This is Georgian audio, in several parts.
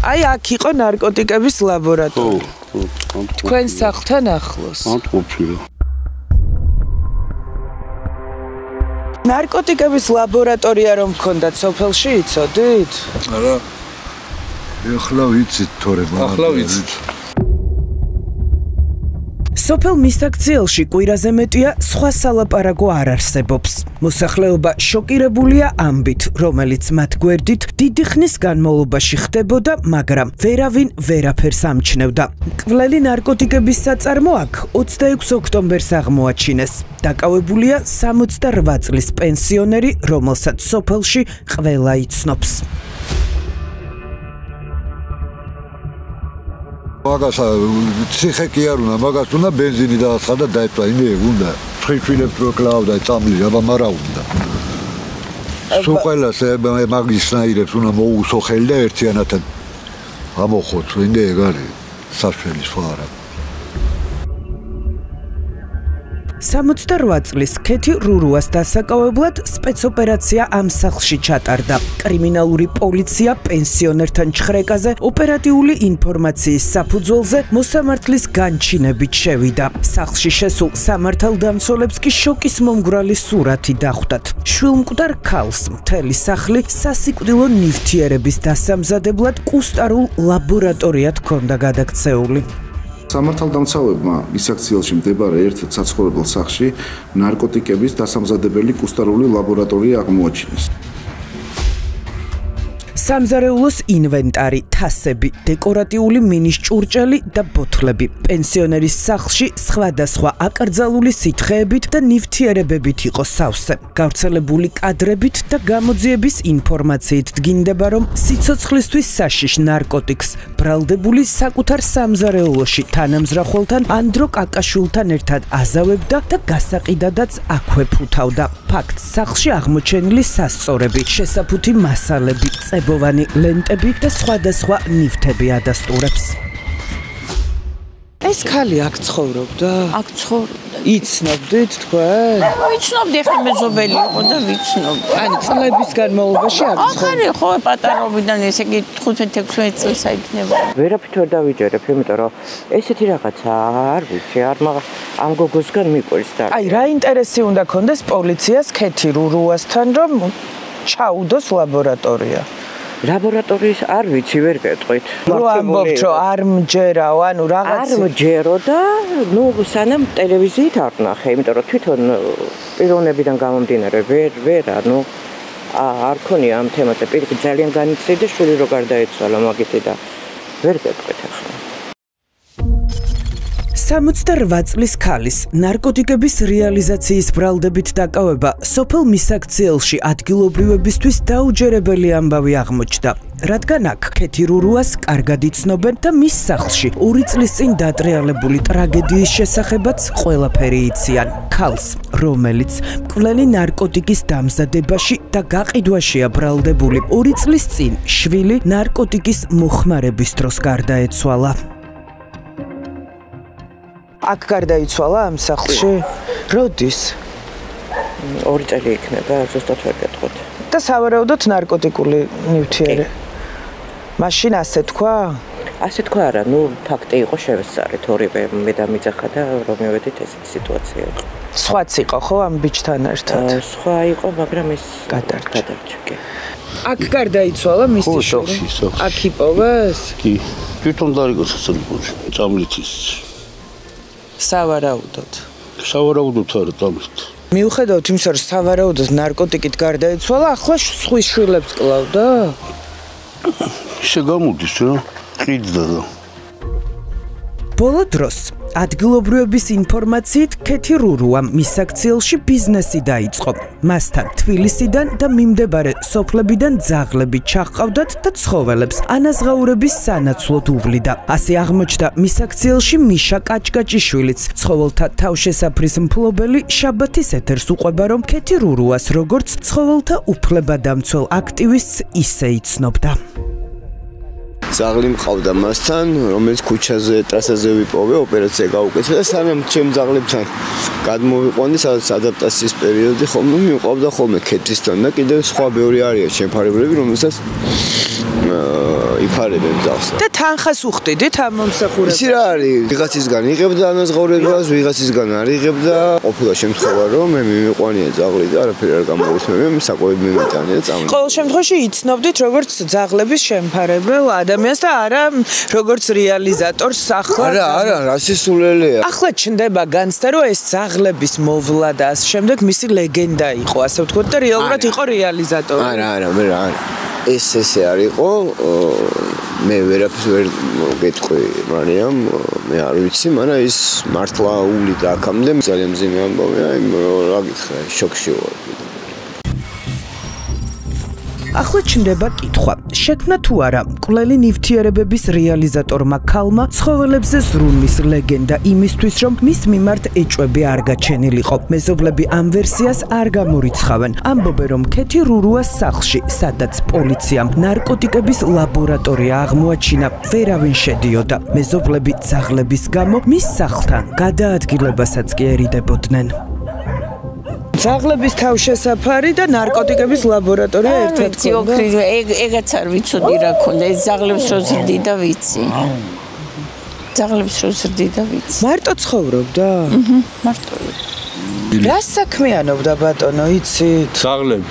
აი აქ იყო ნარკოტიკების ლაბორატორია. თქვენ სახლთან ახლოს. ამ ყოფილა. ნარკოტიკების ლაბორატორია რომ მქონდათ სოფელში იცოდით? არა. ახლა ვიცით თორემ. ახლა ვიცით. სოფელ მისაქციელში კვირაზე მეტია სხვა სალაპარაკო არ არსებობს. მოსახლეობა შოკირებულია ამბით, რომელიც მათ გვერდით დიდი ხნის განმავლობაში ხდებოდა, მაგრამ ვერავინ ვერაფერს ამჩნევდა. მკვლელი ნარკოტიკების საწარმო აქ 26 ოქტომბერს აღმოაჩინეს. დაკავებულია 68 წლის პენსიონერი, რომელსაც სოფელში ყველა იცნობს. მაგას ციხე კი არ უნდა, მაგას უნდა ბენზინი დააცხადა დაეწვა, იმე უნდა. ცხიფილებს რო კლავდა წამლი, აბა მარა უნდა. სულ ყველას მაგის სნაირებს უნდა მოუსო ხელი და ერთიანად ამოხოთ, იმე ეგ არის საშველი სხვა არა. 68 წლის ქეთი რურუას დასაკავებლად სპეცოპერაცია ამ სახლში ჩატარდა. კრიმინალური პოლიცია პენსიონერთან ჩხრეკაზე ოპერატიული ინფორმაციის საფუძველზე მოსამართლის განჩინებით შევიდა. სახლში შესულ სამართალდამცველებს კი შოკის მომგვრალი სურათი დახვდათ. შვილმკვდარ ქალს მთელი სახლი სასიკვდილო ნივთიერების დასამზადებლად კუსტარულ ლაბორატორიად ჰქონდა გადაქცეული. სამართალდამცავებმა მისაქციელში მდებარე ერთ საცხოვრებელ სახლში ნარკოტიკების დასამზადებელი კუსტარული ლაბორატორია აღმოაჩინეს. სამზარეულოს ინვენტარი, თასები, დეკორატიული მინის ჭურჭელი და ბოთლები. პენსიონერის სახლში სხვადასხვა აკრძალული სითხეებით და ნივთიერებებით იყო სავსე. გავრცელებული კადრებით და გამოძიების ინფორმაციით დგინდება, რომ სიცოცხლისთვის საშიშ ნარკოტიკს ბრალდებული საკუთარ სამზარეულოში თანამზრახველთან ანდრო კაკაშვილთან ერთად აზავებდა და გასაყიდადაც აქვე ფუთავდა. ფაქტს სახლში აღმოჩენილი სასწორები, შესაფუთი მასალები, წებოვანი ლენტები და სხვადასხვა ნივთები ადასტურებს. ეს ქალი აქ ცხოვრობდა? აქ ცხოვრობდა. იცნობდით თქვენ? ვიცნობდი, ახლა მეზობელი იყო და ვიცნობდი. ანუ წლების განმავლობაში აქ ცხოვრობდა. ხო, პატარობიდან ესე იგი 15-16 წელს აიქნება. ვერაფრით ვერ დავიჯერებ, იმიტომ რომ ესეთი რაღაცა არ ვიცი, არ მაგ ამ გოგოსგან მიყვარს და. აი, რა ინტერესი უნდა ქონდეს პოლიციას ქეთი რურუასთან, რომ ჩაუდოს ლაბორატორია? ლაბორატორიის არ ვიცი, ვერ გეტყვით. რო ამბობთ, რომ არ მჯერავ, ანუ რაღაც არ მჯერო და ნუ სანამ ტელევიზიით არ ვნახე, იმიტომ რომ თვითონ პიროვნებიდან გამომდინარე ვერ ანუ არ ქონია ამ თემაზე პირიქით ძალიან განიცდი და შვილი რო გარდაეცვალა მაგითი და ვერ გეტყვით ახლა. 68 წლის ქალის ნარკოტიკების რეალიზაციის ბრალდებით დაკავება სოფელ მისაქციელში ადგილობრივებისთვის დაუჯერებელი ამბავი აღმოჩნდა. რადგან აქ ქეთი რურუას კარგად იცნობენ და მის სახლში 2 წლის წინ დატრიალებული ტრაგედიის შესახებაც ყველაფერი იციან. ქალს, რომელიც მკვლელი ნარკოტიკის დამზადებაში და გაყიდვაშია ბრალდებული 2 წლის წინ შვილი ნარკოტიკის მოხმარების დროს გარდაეცვალა. აქ გარდაიცვალა ამ სახლში? როდის? 2 წელი იქნება, ზუსტად ვერ გეტყვით. და სავარაუდოდ ნარკოტიკული ნივთიერი. მაშინ ასე თქვა? ასე თქვა არა, ნუ ფაქტი იყო შევესწარეთ ორივე მე და მიწახა და რომ მივედით ესეთი სიტუაცია იყო. სხვაც იყო ხო ამ ბიჭთან ერთად? სხვა იყო, მაგრამ ეს გადარჩა. კი. აქ გარდაიცვალა მისი შვილი? აქ იპოვეს? კი. თვითონ დაიგო სასწავლებლში, წამლით ის. სავარაუდოდ. სავარაუდოდ არა წამლით. მიუხედავად იმისა, რომ სავარაუდოდ ნარკოტიკით გარდაიცვალა, ახლა სხვის შვილებს კლავდა? ისე გამოდის რა, ყიდდა და. ბოლო დროს ადგილობრივების ინფორმაციით ქეთი რურუამ მისაქციელში ბიზნესი დაიწყო. მასთან თბილისიდან და მიმდებარე სოფლებიდან ძაღლები ჩაჰყავდათ და ცხოველებს ანაზღაურების სანაცვლოდ უვლიდა. ასე აღმოჩნდა მისაქციელში მიშა კაჭკაჭიშვილიც, ცხოველთა თავშესაფრის მფლობელი შაბათის ეთერს უყვება, რომ ქეთი რურუას როგორც ცხოველთა უფლებადამცველ აქტივისტს ისე იცნობდა. ძაღლი მყავდა მასთან, რომელიც ქუჩაზე, ტრასაზე ვიპოვე, ოპერაცია გაუკეთა და სანამ ჩემ ძაღლებთან გადმოვიყვანდი, სადაც ადაპტაციის პერიოდი ხოლმე მივყავდა ხოლმე ქეთისთან და კიდევ სხვა ბევრი არიან შემფარებლები, რომელსაც იფარებენ ძაღლს. და თანხას უხდიდით ამ მომსახურებას? ისი რა არის? ვიღაცისგან იღებდა ანაზღაურებას, ვიღაცისგან არ იღებდა. ყოფილა შემთხვევა რომ მე მიმიყვანია ძაღლი და არაფერი არ გამოუცემია, საკვები მიმეტანია და წამოდი. ყოველ შემთხვევაში იცნობდით როგორც ძაღლების შემფარებელ ადამიანს და არა როგორც რეალიზატორს ახლა. არა, რასისულელია. ახლა ჩნდება განცდა რომ ეს ძაღლების მოვლა და ამ შემდეგ მისი ლეგენდა იყო, ასე ვთქვათ და რეალურად იყო რეალიზატორი. არა, მე რა. ესე არ იყო. მე ვერაფერს ვერ გეტყვი, მარიამ, მე არ ვიცი, მაგრამ ის მართლა ული და აქამდე ძალიან მძიმე ამბავია, რა გითხრა, შოკში ვარ. ახლა ჩნდება კითხვა, შექმნა თუ არა მკვლელი ნივთიერებების რეალიზატორმა ქალმა ცხოველებზე ზრუნვის ლეგენდა იმისთვის, რომ მის მიმართ ეჭვები არ გაჩენილიყო. მეზობლები ამ ვერსიას არ გამორიცხავენ. ამბობენ, რომ ქეთი რურუას სახლში, სადაც პოლიციამ ნარკოტიკების ლაბორატორია აღმოაჩინა, ვერავინ შედიოდა. მეზობლები ძაღლების გამო მის სახლთან გადაადგილებასაც კი ერიდებოდნენ. ძაღლების თავშესაფარი და ნარკოტიკების ლაბორატორია ერთად ქონდა. ეგაც არ ვიცოდი რა ქონდა, ეს ძაღლებს რო ზრდი და ვიცი. ძაღლებს რო ზრდი და ვიცი. მარტო ცხოვრობდა? მარტო. რა საქმიანობდა ბატონო, იცით? ძაღლები.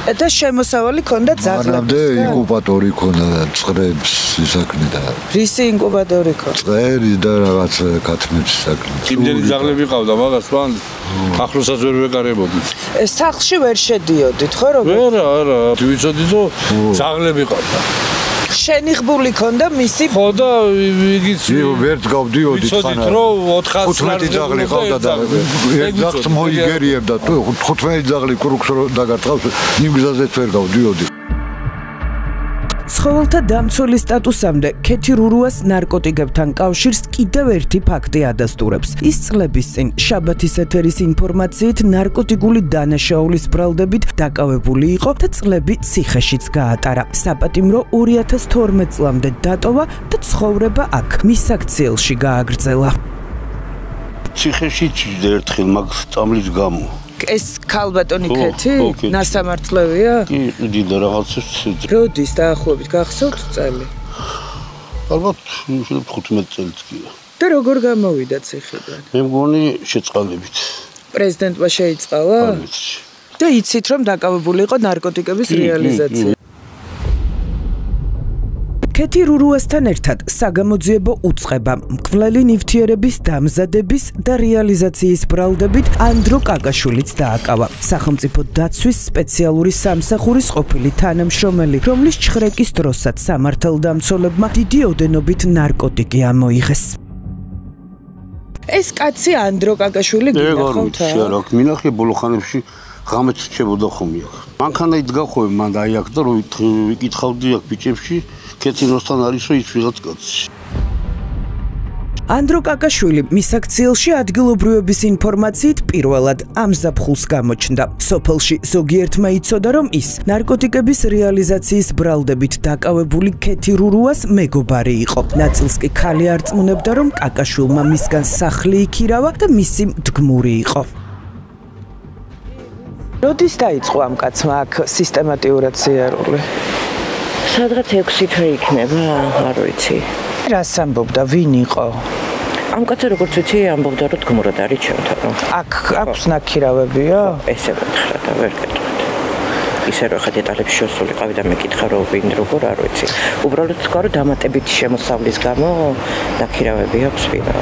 და შემოსავალი ქონდა ძაღლებს. მანამდე ინკუბატორი ქონდა წრებს ისაკნი და რისი ინკუბატორი ქონდა? წერი და რაღაც კათმების საკნი. იმდენი ძაღლები ყავდა მაგას მან ახლოსაც ვერ ვეკარებოდი. სახლში ვერ შედიოდით ხო როგორ? არა, ვიცოდი რომ ძაღლები ყავდა. შენიღბული ქონდა მისი ხო და იგიც ვერც გავდიოდი ხანა. ვიცოდით რომ 15 ძაღლი ყავდა და ერთ ძაღლს მოიგერიებდა თუ 15 ძაღლი კრუქს დაგარტყავს იმ გზაზეც ვერ გავდიოდი. ცხოველთა დამცველი სტატუსამდე ქეთი რურუას ნარკოტიკებთან კავშირს კიდევ ერთი ფაქტი ადასტურებს. ის წლების წინ შაბათის ეთერის ინფორმაციით ნარკოტიკული დანაშაულის ბრალდებით დაკავებული იყო და წლები ციხეშიც გაატარა. საპატიმრო 2012 წლამდე დატოვა და ცხოვრება აქ მის აქციელში გააგრძელა. ციხეში ჭირდა ერთხელ მაგ წამლის გამო. ეს ქალბატონი ქეთი? ნასამართლევია? კი, დიდ რაღაცებს. როდის დაახლოებით გახსოვთ წელი? ალბათ 15 წელს კი. და როგორ გამოვიდა ციხიდან? მე მგონი შეწყალებით. პრეზიდენტმა შეიწყალა? და იცით რომ დაკავებული იყო ნარკოტიკების რეალიზაციით. ქეთი რურუასთან ერთად საგამოძიებო უწყება მკვლელი ნივთიერების დამზადების და რეალიზაციის ბრალდებით ანდრო კაკაშვილიც დააკავა. სახელმწიფო დაცვის სპეციალური სამსახურის ყოფილი თანამშრომელი, რომლის ჩხრეკის დროსაც სამართალდამცველებმა დიდი ოდენობით ნარკოტიკი ამოიღეს. ეს კაცი ანდრო კაკაშვილი გინახავთ? არა, მინახე ბოლო ხანებში ღამით რჩებოდა ხომი აქ. მანქანა იდგა ხოლმე მან და აი აქ და რო ვიკითხავდი აქ ბიჭებში ქეთინოსთან არის რომ ის ვიღაც კაცი. ანდრო კაკაშვილი მის აქციელში ადგილობრივების ინფორმაციით პირველად ამ ზაფხულს გამოჩნდა. სოფელში ზოგიერთმა იცოდა რომ ის ნარკოტიკების რეალიზაციის ბრალდებით დაკავებული ქეთი რურუას მეგობარი იყო. ნაწილს კი ქალი არწმუნებდა რომ კაკაშვილმა მისგან სახლი იქირავა და მისი მდგმური იყო. როდის დაიწყო ამ კაცმა აქ სისტემატიურად სიარული? სადღაც 6 თვე იქნება, არ ვიცი. რას ამბობდა, ვინ იყო? ამ კაცი როგორც ვიცი, ამბობდა რომ გმურად არის ჩემთან. აქ აქვს ნაქირავებია? ესე გითხრა და ვერ გეტყვით. ისე რომ ხა დეტალებში შესულიყავი და მეკითხა რომ ვინ როგორ არ ვიცი. უბრალოდ თქვა რომ დამატებითი შემოსავლის გამო ნაქირავები აქვს ვინა.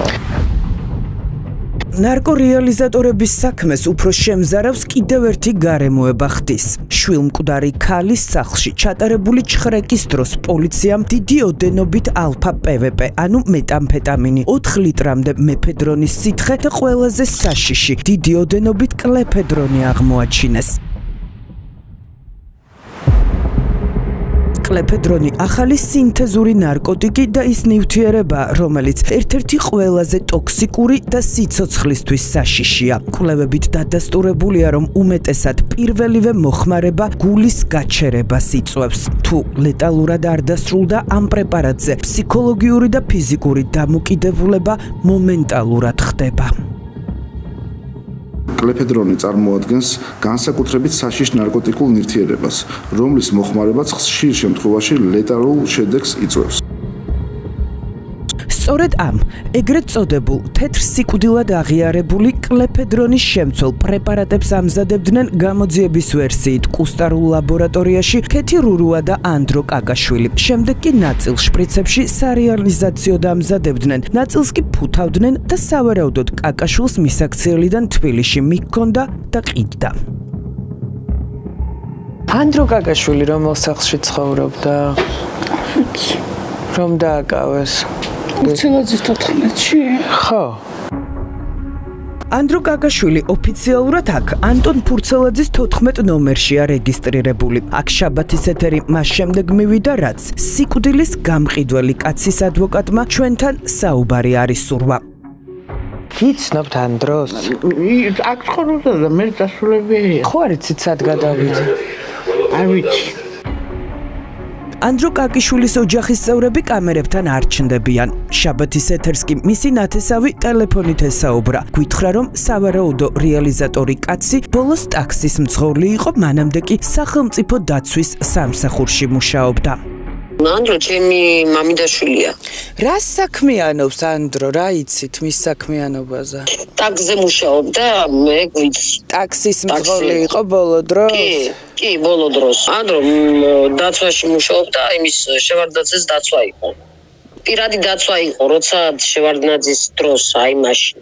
ნარკორეალიზატორების საქმეს უფრო შემზარავს კიდევ ერთი გარემოება ხდის. შვილმკვდარი ქალის სახლში ჩატარებული ჩხრეკის დროს პოლიციამ დიდი ოდენობით ალფა PVP, ანუ მეტამფეტამინი, 4 ლიტრამდე მეფედრონის სითხე და ყველაზე საშიში, დიდი ოდენობით კლეფედრონი აღმოაჩინეს. კლეფედრონი ახალი სინთეზური ნარკოტიკი და ის ნივთიერება, რომელიც ერთ-ერთი ყველაზე ტოქსიკური და სიცოცხლისთვის საშიშია. კვლევებით დადასტურებულია, რომ უმეტესად პირველივე მოხმარება გულის გაჩერებას იწვევს. თუ ლეტალურად არ დასრულდა ამ პრეპარატზე, ფსიქოლოგიური და ფიზიკური დამოკიდებულება მომენტალურად ხდება. კლეფედრონი წარმოადგენს განსაკუთრებით საშიშ ნარკოტიკულ ნივთიერებას, რომლის მოხმარებაც ხშირ შემთხვევაში ლეტალურ შედეგს იწვევს. სწორედ ამ ეგრეთ წოდებულ თეთრ სიკვდილად აღიარებული კლეფედრონის შემცველ პრეპარატებს ამზადებდნენ გამოძიების ვერსიით კუსტარულ ლაბორატორიაში ქეთი რურუა და ანდრო კაკაშვილი. შემდეგ კი ნაწილ შპრიცებში სარეალიზაციოდ ამზადებდნენ, ნაწილს კი ფუთავდნენ და სავარაუდოდ კაკაშვილს მისაქციელიდან თბილისში მიჰქონდა და ყიდდა. ანდრო კაკაშვილი რომელ სახლში ცხოვრობდა? რომ დააკავეს? ფურცელაძის 14-ში? ხო. ანდრო კაკაშვილი ოფიციალურად აქ ანტონ ფურცელაძის 14 ნომერშია რეგისტრირებული. აქ შაბათის ეთერი მას შემდეგ მივიდა, რაც სიკვდილის გამყიდველი კაცის ადვოკატმა ჩვენთან საუბარი არის სურვა. გიცნობთ ანდროს? აქ ცხოვრობდა და მე დასულები. ხო არ იცით სად გადავიდე? არ ვიცი. ანდრო კაკიშვილის ოჯახის წევრები კამერებთან არ ჩნდებიან. შაბათის ეთერს კი მისი ნათესავი ტელეფონით ესაუბრა. გითხრა, რომ სავარაუდო რეალიზატორი კაცი ბოლოს ტაქსის მძღოლი იყო, მანამდე კი სახელმწიფო დაცვის სამსახურში მუშაობდა. ანდრო ჩემი მამიდაშვილია. რა საქმიანობს ანდრო, რა იცით მის საქმიანობაზე? ტაქსზე მუშაობდა, მე ვიცი. ტაქსის მძღოლი იყო ბოლო დროს? კი, ბოლო დროს. ანდრო დაცვაში მუშაობდა, იმის შევარდნაძის დაცვა იყო. პირადი დაცვა იყო, როცა შევარდნაძის დროს, აი მაშინ.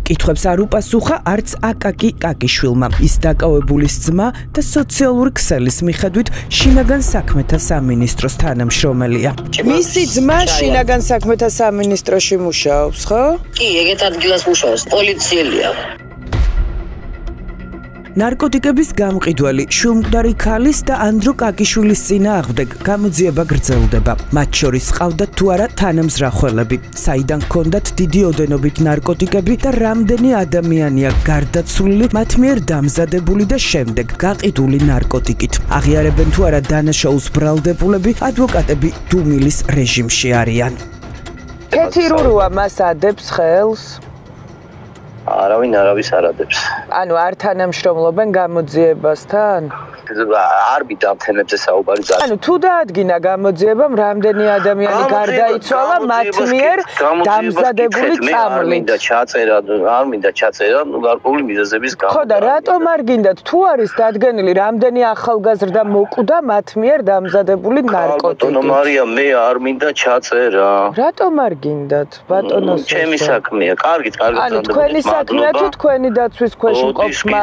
კითხვებს არ უპასუხა არც აკაკი კაკიშვილმა. ის დაკავებულის ძმა და სოციალური ქსელის მიხედვით შინაგან საქმეთა სამინისტროს თანამშრომელია. მისი ძმა შინაგან საქმეთა სამინისტროში მუშაობს, ხო? კი, ეგეთ ადგილას მუშაობს, პოლიციელია. ნარკოტიკების გამყიდველი შულმკვდარი ქალის და ანდრო კაკიშვილის წინააღმდეგ გამოძიება გრძელდება. მათ შორის ყავდათ თუ არა თანამზრახველები, საიდან ჰქონდათ დიდი ოდენობით ნარკოტიკები და რამდენი ადამიანია გარდაცვლილი მათ მიერ დამზადებული და შემდეგ გაყიდული ნარკოტიკით. აღიარებენ თუ არა დანაშაულს ბრალდებულები, ადვოკატები დუმილის რეჟიმში არიან. ქეთი რურუა მას ადებს ხელს? არავის არ ადებს. ანუ არ თანამშრომლობენ გამოძიებასთან? არ მიდა ამ თემებზე საუბარი ძალიან. ანუ თუ დაადგინა გამოძიებამ რამდენი ადამიანი გარდაიცვალა მათ მიერ დამზადებული წამლით. არ მინდა ჩაწერა, გარკვეული მიზეზების გამო. ხო და რატომ არ გინდათ? თუ არის დადგენილი რამდენი ახალგაზრდა მოკვდა მათ მიერ დამზადებული ნარკოტიკით? ბატონო მარია, მე არ მინდა ჩაწერა. რატომ არ გინდათ, ბატონო? ჩემი საქმეა, კარგით. ანუ თქვენი საქმეა თუ თქვენი დაცვის ქვეშ მყოფმა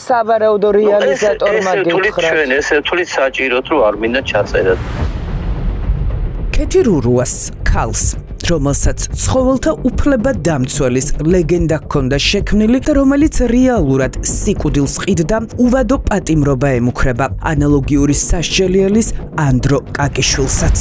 სავარაუდო რეალიზატორმა ჩვენ ესე თulit საჭიროთ რომ არ მინდა ჩაწერა. ქეთი რურუას ქალს, რომელსაც ცხოველთა უფლებადამცველის ლეგენდა ჰქონდა შექმნილი და რომელიც რეალურად სიკვდილს ყიდდა, უვადო პატიმრობა ემუქრება ანალოგიური სასჯელიელის ანდრო კაკიშვილსაც.